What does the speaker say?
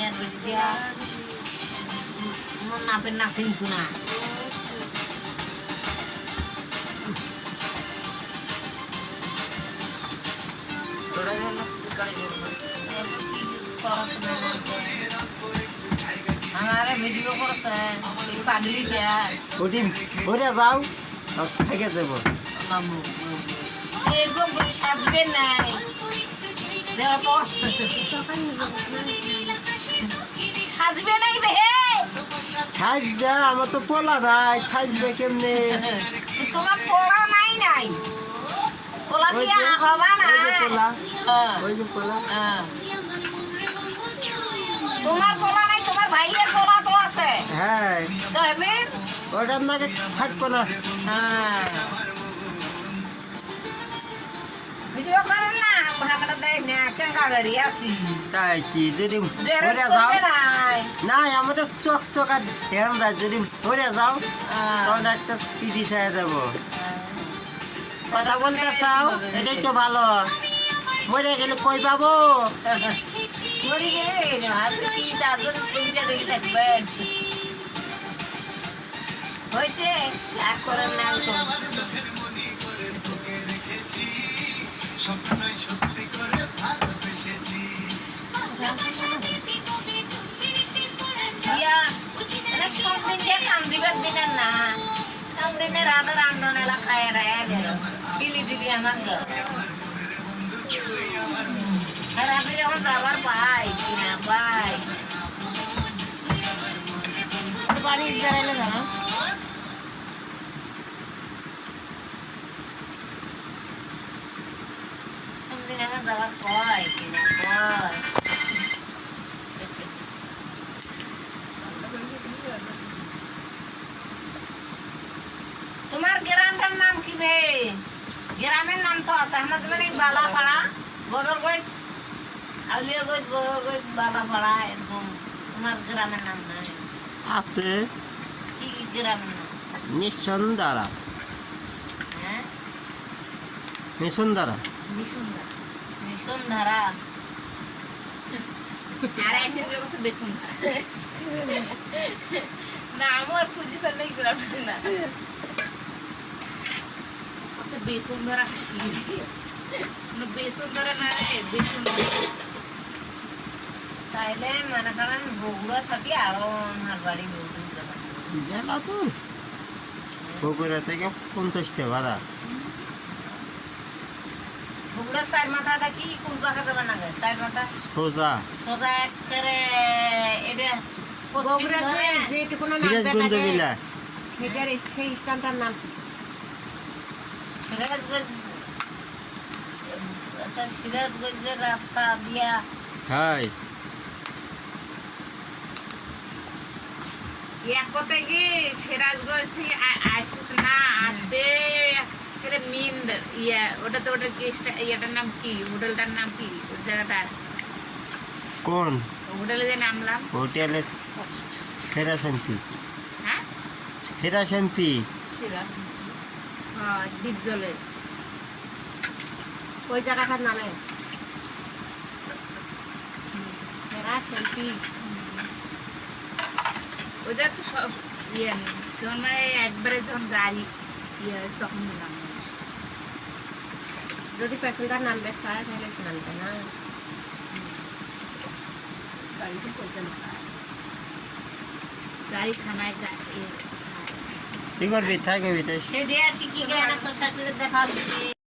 আর বেশি দিয়া মন নাপের না কিন্তু না हमारे वीडियो पर पागली क्या ওটি ওরে যাও থেকে দেব बाबू एकदम कुछ साजबे नहीं देखो तो साजबे नहीं बे ছাইজা আমার তো পোলা নাই ছাইজবে কেমনে তোমার পড়া নাই নাই পোলা ওই কি যে হবা না ওই যে পোলা হ্যাঁ ওই যে পোলা হ্যাঁ তোমার পোলা নাই তোমার ভাইয়ের পোলা তো আছে হ্যাঁ তো এবার ওটার নাকি থাকবো না হ্যাঁ ভিডিও করেন না ভাগটা দেয় না কেঙ্কা গাড়ি আসি তাই কি যদি ড্রেস ওরে যাও করতে নাই নাই আমাদের চোখ চোখা ধ্যান দেয় যদি ওরে যাও হ্যাঁ। তাহলে একটা পিটি চাই দেবো কথা বলতে চাও এটাই তো ভালো মরে গেলে কই পাবো মরি গেলে আর কি চারজন ছবিটা দেখে থাকবেন হয়েছে আর করেন না তো ইয়া মানে সব দিন দিয়ে কান্দিবার দিনের না সব দিনে রাধা রান্ধন এলা খায় রায় গেল দিলি দিলি আমার ঘর আর আমি যখন যাবার পাই কিনা পাই পানি বেড়াইলে জানো সবদিন আমার যাবার পাই কিনা পাই তোমার গ্রামটার নাম কি বে গ্রামের নাম তো আছে আমাদের মানে বালাপাড়া বদরগঞ্জ আউলিয়াগঞ্জ বদরগঞ্জ বালাপাড়া এরকম তোমার গ্রামের নাম নাই আছে কি কি গ্রামের নাম নিঃসন্দারা হ্যাঁ নিঃসন্দারা নিঃসন্ধারা আর এসে বসে বেসন না আমার খুঁজি তো নেই গ্রাম না বসে বেসন ধরা বেসন ধরা না রে বেসন তাইলে মনে করেন বগুড়া থাকি আরো আমার বাড়ি জেলা তোর বগুড়া থেকে 50টা ভাড়া বগুড়া চার মাথা থাকি কোন পাখা যাবে না গে চার মাথা সোজা সোজা একেবারে এটা বগুড়া যেটুকু নাম সিরাজগঞ্জ জেলা সেটার সেই স্থানটার নাম কি সিরাজগঞ্জের রাস্তা দিয়া হাই এক কথায় কি সিরাজগঞ্জ থেকে আসতে না আসতে মিন ইয়া ওটা তো ওটার ইয়াটার নাম কি হোটেলটার নাম কি ওই জায়গাটা কোন হোটেলে যে নামলাম হোটেলে ফেরা শ্যাম্পি হ্যাঁ ফেরা শ্যাম্পি দ্বীপ জলে ওই জায়গাটার নামে এরা শিল্পী ওটা তো সব ইয়ে নেই যখন মানে একবারে যখন গাড়ি ইয়ে তখন নিলাম যদি প্যাসেঞ্জার নামবে চায় তাহলে নামবে না গাড়িতে চলতে না গাড়ি খানায় কি করবি থাকবি সে যে আসি কি গায়ে না তোর শাশুড়ি দেখা দিচ্ছে